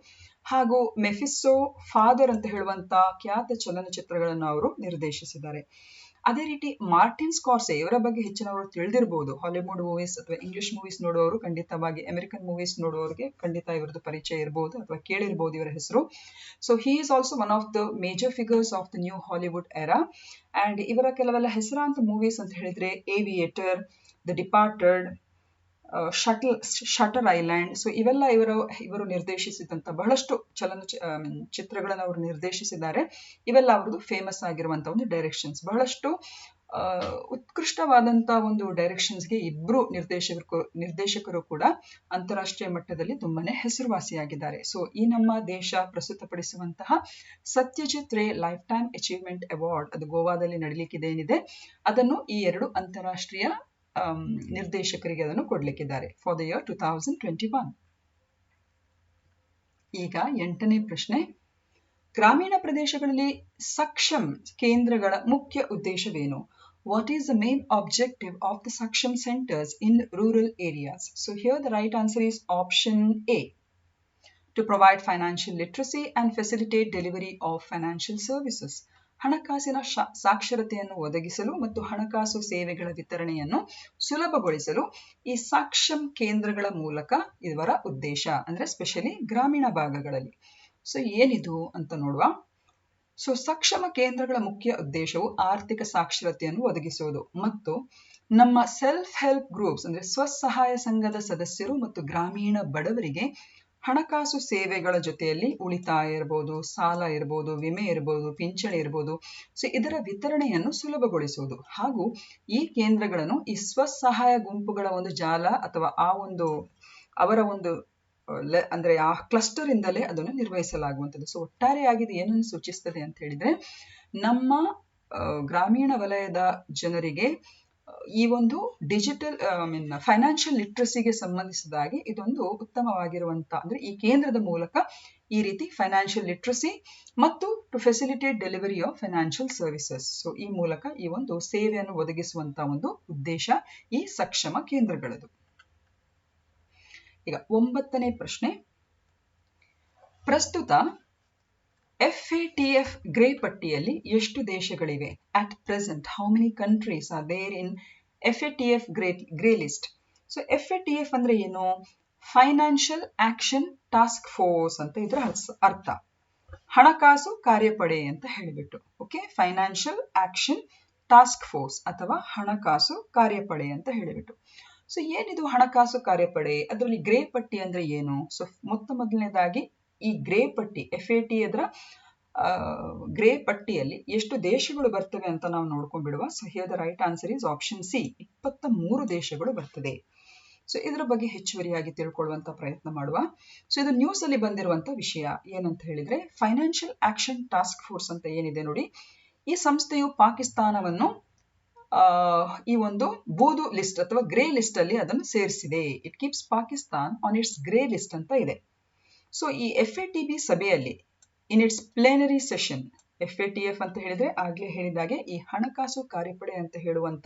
A: ಹಾಗೂ ಮೆಫಿಸೋ, ಫಾದರ್ ಅಂತ ಹೇಳುವಂತ ಖ್ಯಾತ ಚಲನಚಿತ್ರಗಳನ್ನು ಅವರು ನಿರ್ದೇಶಿಸಿದ್ದಾರೆ. ಅದೇ ರೀತಿ ಮಾರ್ಟಿನ್ ಸ್ಕಾರ್ಸೆ ಇವರ ಬಗ್ಗೆ ಹೆಚ್ಚಿನವರು ತಿಳಿದಿರಬಹುದು. ಹಾಲಿವುಡ್ ಮೂವೀಸ್ ಅಥವಾ ಇಂಗ್ಲಿಷ್ ಮೂವೀಸ್ ನೋಡುವವರು ಖಂಡಿತವಾಗಿ, ಅಮೆರಿಕನ್ ಮೂವೀಸ್ ನೋಡುವವರಿಗೆ ಖಂಡಿತ ಇವರದ್ದು ಪರಿಚಯ ಇರಬಹುದು ಅಥವಾ ಕೇಳಿರಬಹುದು ಇವರ ಹೆಸರು. So he is also one of the major figures of the new Hollywood era. And ಇವರ ಕೆಲವೆಲ್ಲ ಹೆಸರಾಂತ ಮೂವೀಸ್ ಅಂತ ಹೇಳಿದ್ರೆ aviator, the departed, shutter island. So ಇವೆಲ್ಲ ಇವರು ನಿರ್ದೇಶಿಸಿದಂತ ಬಹಳಷ್ಟು ಚಿತ್ರಗಳನ್ನು ಅವರು ನಿರ್ದೇಶಿಸಿದ್ದಾರೆ. ಇವೆಲ್ಲ ಅವರದು ಫೇಮಸ್ ಆಗಿರುವಂತಹ ಒಂದು ಡೈರೆಕ್ಷನ್ಸ್. ಬಹಳಷ್ಟು ಉತ್ಕೃಷ್ಟವಾದಂತ ಒಂದು ಡೈರೆಕ್ಷನ್ಸ್ಗೆ ಇಬ್ರು ನಿರ್ದೇಶಕರು ಕೂಡ ಅಂತಾರಾಷ್ಟ್ರೀಯ ಮಟ್ಟದಲ್ಲಿ ತುಂಬಾನೇ ಹೆಸರುವಾಸಿಯಾಗಿದ್ದಾರೆ. ಸೊ ಈ ನಮ್ಮ ದೇಶ ಪ್ರಸ್ತುತಪಡಿಸುವಂತಹ ಸತ್ಯಜಿತ್ ರೇ ಲೈಫ್ ಟೈಮ್ ಅಚೀವ್ಮೆಂಟ್ ಅವಾರ್ಡ್ ಅದು ಗೋವಾದಲ್ಲಿ ನಡೀಲಿಕ್ಕಿದೆ ಏನಿದೆ ಅದನ್ನು ಈ ಎರಡು ಅಂತಾರಾಷ್ಟ್ರೀಯ ನಿರ್ದೇಶಕರಿಗೆ ಅದನ್ನು ಕೊಡ್ಲಿಕ್ಕಿದ್ದಾರೆ ಫಾರ್ ದ ಇಯರ್ 2021. ಈಗ 8ನೇ ಪ್ರಶ್ನೆ. ಗ್ರಾಮೀಣ ಪ್ರದೇಶಗಳಲ್ಲಿ ಸಕ್ಷಮ್ ಕೇಂದ್ರಗಳ ಮುಖ್ಯ ಉದ್ದೇಶವೇನು? What is the main objective of the Saksham centers in rural areas? So here the right answer is option A. To provide financial literacy and facilitate delivery of financial services. ಹಣಕಾಸಿನ ಸಾಕ್ಷರತೆಯನ್ನು ಒದಗಿಸಲು ಮತ್ತು ಹಣಕಾಸು ಸೇವೆಗಳ ವಿತರಣೆಯನ್ನು ಸುಲಭಗೊಳಿಸಲು ಈ ಸಕ್ಷಮ್ ಕೇಂದ್ರಗಳ ಮೂಲಕ ಇವರ ಉದ್ದೇಶ, ಅಂದ್ರೆ ಸ್ಪೆಷಲಿ ಗ್ರಾಮೀಣ ಭಾಗಗಳಲ್ಲಿ. ಸೊ ಏನಿದು ಅಂತ ನೋಡುವ. ಸೊ ಸಕ್ಷಮ ಕೇಂದ್ರಗಳ ಮುಖ್ಯ ಉದ್ದೇಶವು ಆರ್ಥಿಕ ಸಾಕ್ಷರತೆಯನ್ನು ಒದಗಿಸುವುದು ಮತ್ತು ನಮ್ಮ ಸೆಲ್ಫ್ ಹೆಲ್ಪ್ ಗ್ರೂಪ್ಸ್ ಅಂದ್ರೆ ಸ್ವಸಹಾಯ ಸಂಘದ ಸದಸ್ಯರು ಮತ್ತು ಗ್ರಾಮೀಣ ಬಡವರಿಗೆ ಹಣಕಾಸು ಸೇವೆಗಳ ಜೊತೆಯಲ್ಲಿ ಉಳಿತಾಯ ಇರಬಹುದು, ಸಾಲ ಇರಬಹುದು, ವಿಮೆ ಇರಬಹುದು, ಪಿಂಚಣಿ ಇರಬಹುದು. ಸೊ ಇದರ ವಿತರಣೆಯನ್ನು ಸುಲಭಗೊಳಿಸುವುದು ಹಾಗೂ ಈ ಕೇಂದ್ರಗಳನ್ನು ಈ ಸ್ವಸಹಾಯ ಗುಂಪುಗಳ ಒಂದು ಜಾಲ ಅಥವಾ ಆ ಒಂದು ಅವರ ಒಂದು ಅಂದ್ರೆ ಆ ಕ್ಲಸ್ಟರ್ ಇಂದಲೇ ಅದನ್ನು ನಿರ್ವಹಿಸಲಾಗುವಂಥದ್ದು. ಸೊ ಒಟ್ಟಾರೆಯಾಗಿ ಇದು ಏನನ್ನು ಸೂಚಿಸ್ತದೆ ಅಂತ ಹೇಳಿದ್ರೆ ನಮ್ಮ ಗ್ರಾಮೀಣ ವಲಯದ ಜನರಿಗೆ ಈ ಒಂದು ಡಿಜಿಟಲ್ ಫೈನಾನ್ಷಿಯಲ್ ಲಿಟ್ರಸಿಗೆ ಸಂಬಂಧಿಸಿದಾಗಿ ಇದೊಂದು ಉತ್ತಮವಾಗಿರುವಂತ, ಅಂದ್ರೆ ಈ ಕೇಂದ್ರದ ಮೂಲಕ ಈ ರೀತಿ ಫೈನಾನ್ಷಿಯಲ್ ಲಿಟ್ರಸಿ ಮತ್ತು to facilitate delivery of financial services. So ಈ ಮೂಲಕ ಈ ಒಂದು ಸೇವೆಯನ್ನು ಒದಗಿಸುವಂತ ಒಂದು ಉದ್ದೇಶ ಈ ಸಕ್ಷಮ ಕೇಂದ್ರಗಳದು. ಈಗ 9ನೇ ಪ್ರಶ್ನೆ. ಪ್ರಸ್ತುತ FATF ಗ್ರೇ ಪಟ್ಟಿಯಲ್ಲಿ ಎಷ್ಟು ದೇಶಗಳಿವೆ? At present how many countries are there in FATF grey list? So FATF ಅಂದ್ರೆ ಏನು? ಫೈನಾನ್ಷಿಯಲ್ ಆಕ್ಷನ್ ಟಾಸ್ಕ್ ಫೋರ್ಸ್ ಅಂತ ಇದರ ಅರ್ಥ. ಹಣಕಾಸು ಕಾರ್ಯಪಡೆ ಅಂತ ಹೇಳಿಬಿಟ್ಟು. Okay, financial action task force ಅಥವಾ ಹಣಕಾಸು ಕಾರ್ಯಪಡೆ ಅಂತ ಹೇಳಿಬಿಟ್ಟು. ಸೊ ಏನಿದು ಹಣಕಾಸು ಕಾರ್ಯಪಡೆ? ಅದರಲ್ಲಿ ಗ್ರೇ ಪಟ್ಟಿ ಅಂದ್ರೆ ಏನು? ಸೊ ಮೊದಲನೇದಾಗಿ ಈ ಗ್ರೇ ಪಟ್ಟಿ FAT ಅದರ ಗ್ರೇ ಪಟ್ಟಿಯಲ್ಲಿ ಎಷ್ಟು ದೇಶಗಳು ಬರ್ತವೆ ಅಂತ ನಾವು ನೋಡ್ಕೊಂಡ್ಬಿಡುವ. So here the right answer is option C, 23 ದೇಶಗಳು ಬರ್ತದೆ. ಸೊ ಇದರ ಬಗ್ಗೆ ಹೆಚ್ಚುವರಿಯಾಗಿ ತಿಳ್ಕೊಳ್ಳುವಂತ ಪ್ರಯತ್ನ ಮಾಡುವ. ಸೊ ಇದು ನ್ಯೂಸ್ ಅಲ್ಲಿ ಬಂದಿರುವಂತ ವಿಷಯ. ಏನಂತ ಹೇಳಿದ್ರೆ ಫೈನಾನ್ಷಿಯಲ್ ಆಕ್ಷನ್ ಟಾಸ್ಕ್ ಫೋರ್ಸ್ ಅಂತ ಏನಿದೆ ನೋಡಿ, ಈ ಸಂಸ್ಥೆಯು ಪಾಕಿಸ್ತಾನವನ್ನು ಈ ಒಂದು ಬೂದು ಲಿಸ್ಟ್ ಅಥವಾ ಗ್ರೇ ಲಿಸ್ಟ್ ಅಲ್ಲಿ ಅದನ್ನು ಸೇರಿಸಿದೆ. It keeps Pakistan on its grey list ಅಂತ ಇದೆ. ಸೊ ಈ FATB ಸಭೆಯಲ್ಲಿ in its plenary session, FATF ಅಂತ ಹೇಳಿದ್ರೆ ಆಗ್ಲೇ ಹೇಳಿದಾಗೆ ಈ ಹಣಕಾಸು ಕಾರ್ಯಪಡೆ ಅಂತ ಹೇಳುವಂತ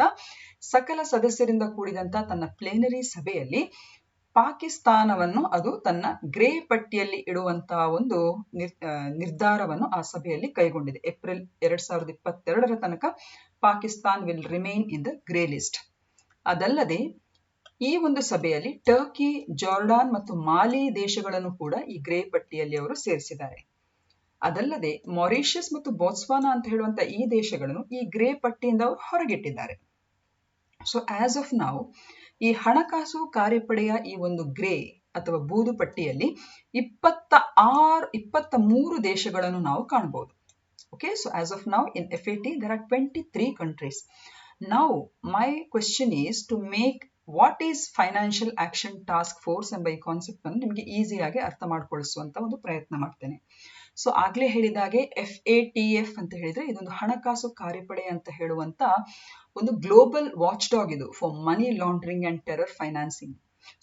A: ಸಕಲ ಸದಸ್ಯರಿಂದ ಕೂಡಿದಂತ ತನ್ನ ಪ್ಲೇನರಿ ಸಭೆಯಲ್ಲಿ ಪಾಕಿಸ್ತಾನವನ್ನು ಅದು ತನ್ನ ಗ್ರೇ ಪಟ್ಟಿಯಲ್ಲಿ ಇಡುವಂತಹ ಒಂದು ನಿರ್ಧಾರವನ್ನು ಆ ಸಭೆಯಲ್ಲಿ ಕೈಗೊಂಡಿದೆ. ಏಪ್ರಿಲ್ 2022 ತನಕ Pakistan will remain in the grey list. ಅದಲ್ಲದೆ ಈ ಒಂದು ಸಭೆಯಲ್ಲಿ ಟರ್ಕಿ, ಜಾರ್ಡಾನ್ ಮತ್ತು ಮಾಲಿ ದೇಶಗಳನ್ನು ಕೂಡ ಈ ಗ್ರೇ ಪಟ್ಟಿಯಲ್ಲಿ ಅವರು ಸೇರಿಸಿದ್ದಾರೆ. ಅದಲ್ಲದೆ ಮಾರಿಷಸ್ ಮತ್ತು ಬೋಟ್ಸ್ವಾನಾ ಅಂತ ಹೇಳುವಂತ ಈ ದೇಶಗಳನ್ನು ಈ ಗ್ರೇ ಪಟ್ಟಿಯಿಂದ ಅವರು ಹೊರಗಿಟ್ಟಿದ್ದಾರೆ. ಸೊ ಆಸ್ ಆಫ್ ನೌ ಈ ಹಣಕಾಸು ಕಾರ್ಯಪಡೆಯ ಈ ಒಂದು ಗ್ರೇ ಅಥವಾ ಬೂದು ಪಟ್ಟಿಯಲ್ಲಿ 23 ದೇಶಗಳನ್ನು ನಾವು ಕಾಣಬಹುದು. Okay, so as of now in FAT there are 23 countries. Now my question is to make what is Financial Action Task Force ಎಂಬ ಈ ಕಾನ್ಸೆಪ್ಟ್ ಅನ್ನು ನಿಮಗೆ ಈಸಿಯಾಗಿ ಅರ್ಥ ಮಾಡಿಕೊಳ್ಳಿಸುವಂತ ಒಂದು ಪ್ರಯತ್ನ ಮಾಡ್ತೇನೆ. ಸೊ ಆಗ್ಲೇ ಹೇಳಿದಾಗೆ FATF ಅಂತ ಹೇಳಿದ್ರೆ ಇದೊಂದು ಹಣಕಾಸು ಕಾರ್ಯಪಡೆ ಅಂತ ಹೇಳುವಂತ ಒಂದು ಗ್ಲೋಬಲ್ ವಾಚ್ ಡಾಗ್ ಇದು for money laundering and terror financing.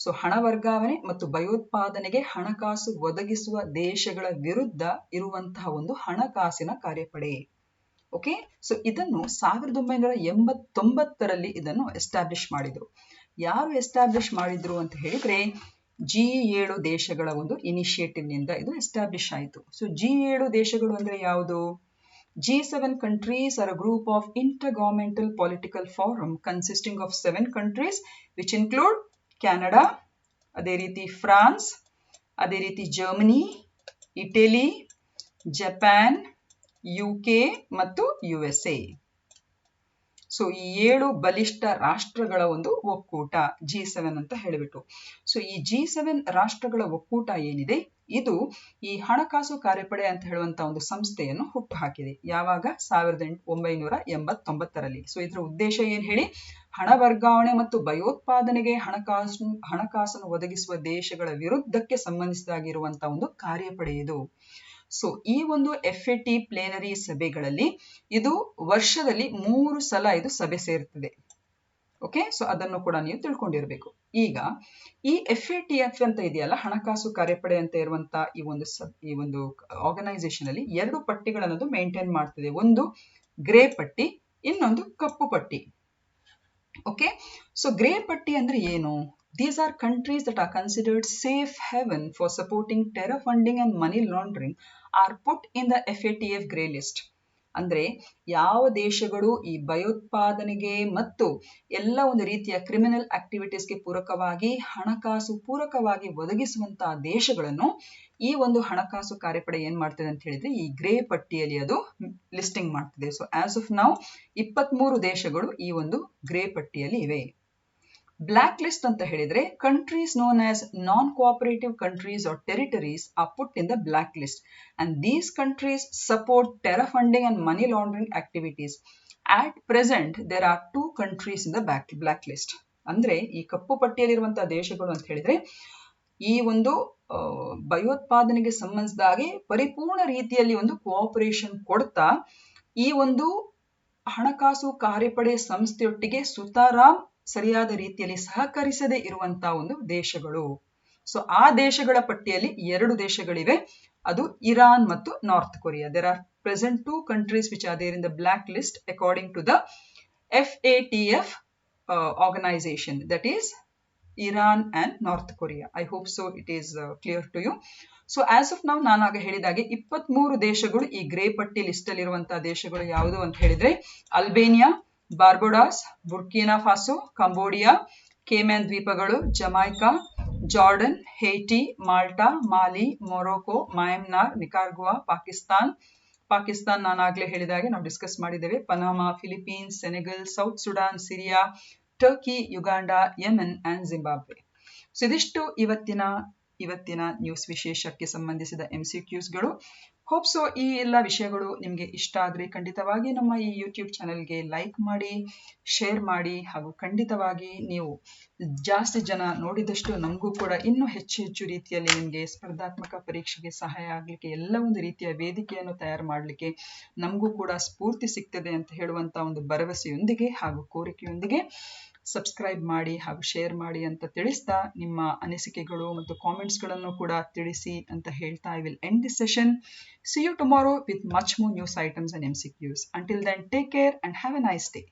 A: So ಹಣ ವರ್ಗಾವಣೆ ಮತ್ತು ಭಯೋತ್ಪಾದನೆಗೆ ಹಣಕಾಸು ಒದಗಿಸುವ ದೇಶಗಳ ವಿರುದ್ಧ ಇರುವಂತಹ ಒಂದು ಹಣಕಾಸಿನ ಕಾರ್ಯಪಡೆ. ಓಕೆ, ಸೊ ಇದನ್ನು 1989ರಲ್ಲಿ ಇದನ್ನು ಎಸ್ಟಾಬ್ಲಿಷ್ ಮಾಡಿದ್ರು. ಯಾರು ಎಸ್ಟಾಬ್ಲಿಷ್ ಮಾಡಿದ್ರು ಅಂತ ಹೇಳಿದ್ರೆ G7 ದೇಶಗಳ ಒಂದು ಇನಿಷಿಯೇಟಿವ್ ನಿಂದ ಇದು ಎಸ್ಟಾಬ್ಲಿಷ್ ಆಯಿತು. ಸೊ G7 ದೇಶಗಳು ಅಂದ್ರೆ ಯಾವುದು? G7 countries are a group of intergovernmental political forum consisting of 7 countries which include Canada, ಅದೇ ರೀತಿ ಫ್ರಾನ್ಸ್, ಅದೇ ರೀತಿ ಜರ್ಮನಿ, ಇಟಲಿ, ಜಪಾನ್, UK ಮತ್ತು USA. ಸೊ ಈ 7 ಬಲಿಷ್ಠ ರಾಷ್ಟ್ರಗಳ ಒಂದು ಒಕ್ಕೂಟ G7 ಅಂತ ಹೇಳಿಬಿಟ್ಟು. ಸೊ ಈ G7 ರಾಷ್ಟ್ರಗಳ ಒಕ್ಕೂಟ ಏನಿದೆ ಇದು ಈ ಹಣಕಾಸು ಕಾರ್ಯಪಡೆ ಅಂತ ಹೇಳುವಂತ ಒಂದು ಸಂಸ್ಥೆಯನ್ನು ಹುಟ್ಟು ಹಾಕಿದೆ. ಯಾವಾಗ? 1989ರಲ್ಲಿ. ಸೊ ಇದರ ಉದ್ದೇಶ ಏನ್ ಹೇಳಿ? ಹಣ ವರ್ಗಾವಣೆ ಮತ್ತು ಭಯೋತ್ಪಾದನೆಗೆ ಹಣಕಾಸನ್ನು ಒದಗಿಸುವ ದೇಶಗಳ ವಿರುದ್ಧಕ್ಕೆ ಸಂಬಂಧಿಸಿದಾಗಿರುವಂತಹ ಒಂದು ಕಾರ್ಯಪಡೆ ಇದು. ಸೊ ಈ ಒಂದು FAT ಪ್ಲೇನರಿ ಸಭೆಗಳಲ್ಲಿ ಇದು ವರ್ಷದಲ್ಲಿ 3 ಸಲ ಇದು ಸಭೆ ಸೇರ್ತದೆ. ಓಕೆ, ಸೊ ಅದನ್ನು ಕೂಡ ನೀವು ತಿಳ್ಕೊಂಡಿರ್ಬೇಕು. ಈಗ ಈ FATF ಅಂತ ಇದೆಯಲ್ಲ, ಹಣಕಾಸು ಕಾರ್ಯಪಡೆ ಅಂತ ಇರುವಂತ ಈ ಒಂದು ಆರ್ಗನೈಸೇಷನ್ ಅಲ್ಲಿ 2 ಪಟ್ಟಿಗಳನ್ನು ಮೇಂಟೈನ್ ಮಾಡ್ತಿದೆ. ಒಂದು ಗ್ರೇ ಪಟ್ಟಿ, ಇನ್ನೊಂದು ಕಪ್ಪು ಪಟ್ಟಿ. ಓಕೆ, ಸೊ ಗ್ರೇ ಪಟ್ಟಿ ಅಂದ್ರೆ ಏನು? These are countries that are considered safe haven for supporting terror funding and money laundering are put in the FATF grey list. ಅಂದ್ರೆ ಯಾವ ದೇಶಗಳು ಈ ಭಯೋತ್ಪಾದನೆಗೆ ಮತ್ತು ಎಲ್ಲ ಒಂದು ರೀತಿಯ ಕ್ರಿಮಿನಲ್ ಆಕ್ಟಿವಿಟೀಸ್ಗೆ ಪೂರಕವಾಗಿ ಹಣಕಾಸು ಪೂರಕವಾಗಿ ಒದಗಿಸುವಂತಹ ದೇಶಗಳನ್ನು ಈ ಒಂದು ಹಣಕಾಸು ಕಾರ್ಯಪಡೆ ಏನ್ ಮಾಡ್ತಿದೆ ಅಂತ ಹೇಳಿದ್ರೆ ಈ ಗ್ರೇ ಪಟ್ಟಿಯಲ್ಲಿ ಅದು ಲಿಸ್ಟಿಂಗ್ ಮಾಡ್ತಿದೆ. ಸೊ ಆಸ್ ಆಫ್ ನೌ 23 ದೇಶಗಳು ಈ ಒಂದು ಗ್ರೇ ಪಟ್ಟಿಯಲ್ಲಿ ಇವೆ. ಬ್ಲಾಕ್ ಲಿಸ್ಟ್ ಅಂತ ಹೇಳಿದ್ರೆ countries known as non-cooperative countries or territories are put in the black list and these countries support terror funding and money laundering activities. At present there are 2 countries in the black list. ಅಂದ್ರೆ ಈ ಕಪ್ಪು ಪಟ್ಟಿಯಲ್ಲಿರುವಂತಹ ದೇಶಗಳು ಅಂತ ಹೇಳಿದ್ರೆ ಈ ಒಂದು ಭಯೋತ್ಪಾದನೆಗೆ ಸಂಬಂಧಿಸಿದಾಗೆ ಪರಿಪೂರ್ಣ ರೀತಿಯಲ್ಲಿ ಒಂದು ಕೋಆಪರೇಷನ್ ಕೊಡ್ತಾ ಈ ಒಂದು ಹಣಕಾಸು ಕಾರ್ಯಪಡೆ ಸಂಸ್ಥೆಯೊಟ್ಟಿಗೆ ಸುತಾರಾಮ್ ಸರಿಯಾದ ರೀತಿಯಲ್ಲಿ ಸಹಕರಿಸದೇ ಇರುವಂತಹ ಒಂದು ದೇಶಗಳು. ಸೊ ಆ ದೇಶಗಳ ಪಟ್ಟಿಯಲ್ಲಿ 2 ದೇಶಗಳಿವೆ, ಅದು ಇರಾನ್ ಮತ್ತು north Korea. There are present 2 countries which are there in the black list according to the FATF organization, that is Iran and North Korea. I hope so it is clear to you. So as of ನಾವು ನಾನಾಗ ಹೇಳಿದಾಗೆ 23 ದೇಶಗಳು ಈ ಗ್ರೇ ಪಟ್ಟಿ ಲಿಸ್ಟ್ ಅಲ್ಲಿ ಇರುವಂತಹ ದೇಶಗಳು ಯಾವುದು ಅಂತ ಹೇಳಿದ್ರೆ Albania, Barbados, Burkina Faso, Cambodia, Cayman ದ್ವೀಪಗಳು, Jamaica, Jordan, Haiti, Malta, Mali, Morocco, Myanmar, Nicaragua, Pakistan ನಾನಾಗ್ಲೇ ಹೇಳಿದಾಗೆ ನಾವು ಡಿಸ್ಕಸ್ ಮಾಡಿದ್ದೇವೆ, Panama, Philippines, Senegal, South Sudan, Syria, Turkey, Uganda, Yemen and Zimbabwe. So ಇದಿಷ್ಟು ಇವತ್ತಿನ ನ್ಯೂಸ್ ವಿಶೇಷಕ್ಕೆ ಸಂಬಂಧಿಸಿದ MCQsಗಳು. ಹೋಪ್ ಸೊ ಈ ಎಲ್ಲ ವಿಷಯಗಳು ನಿಮಗೆ ಇಷ್ಟ ಆದರೆ ಖಂಡಿತವಾಗಿ ನಮ್ಮ ಈ ಯೂಟ್ಯೂಬ್ ಚಾನೆಲ್ಗೆ ಲೈಕ್ ಮಾಡಿ, ಶೇರ್ ಮಾಡಿ, ಹಾಗೂ ಖಂಡಿತವಾಗಿ ನೀವು ಜಾಸ್ತಿ ಜನ ನೋಡಿದಷ್ಟು ನಮಗೂ ಕೂಡ ಇನ್ನೂ ಹೆಚ್ಚು ರೀತಿಯಲ್ಲಿ ನಿಮಗೆ ಸ್ಪರ್ಧಾತ್ಮಕ ಪರೀಕ್ಷೆಗೆ ಸಹಾಯ ಆಗಲಿಕ್ಕೆ ಎಲ್ಲ ಒಂದು ರೀತಿಯ ವೇದಿಕೆಯನ್ನು ತಯಾರು ಮಾಡಲಿಕ್ಕೆ ನಮಗೂ ಕೂಡ ಸ್ಫೂರ್ತಿ ಸಿಗ್ತದೆ ಅಂತ ಹೇಳುವಂತ ಒಂದು ಭರವಸೆಯೊಂದಿಗೆ ಹಾಗೂ ಕೋರಿಕೆಯೊಂದಿಗೆ ಸಬ್ಸ್ಕ್ರೈಬ್ ಮಾಡಿ ಹಾಗೂ ಶೇರ್ ಮಾಡಿ ಅಂತ ತಿಳಿಸ್ತಾ ನಿಮ್ಮ ಅನಿಸಿಕೆಗಳು ಮತ್ತು ಕಾಮೆಂಟ್ಸ್ಗಳನ್ನು ಕೂಡ ತಿಳಿಸಿ ಅಂತ ಹೇಳ್ತಾ I will end this session. See you tomorrow with much more news items and MCQs. Until then, take care and have a nice day.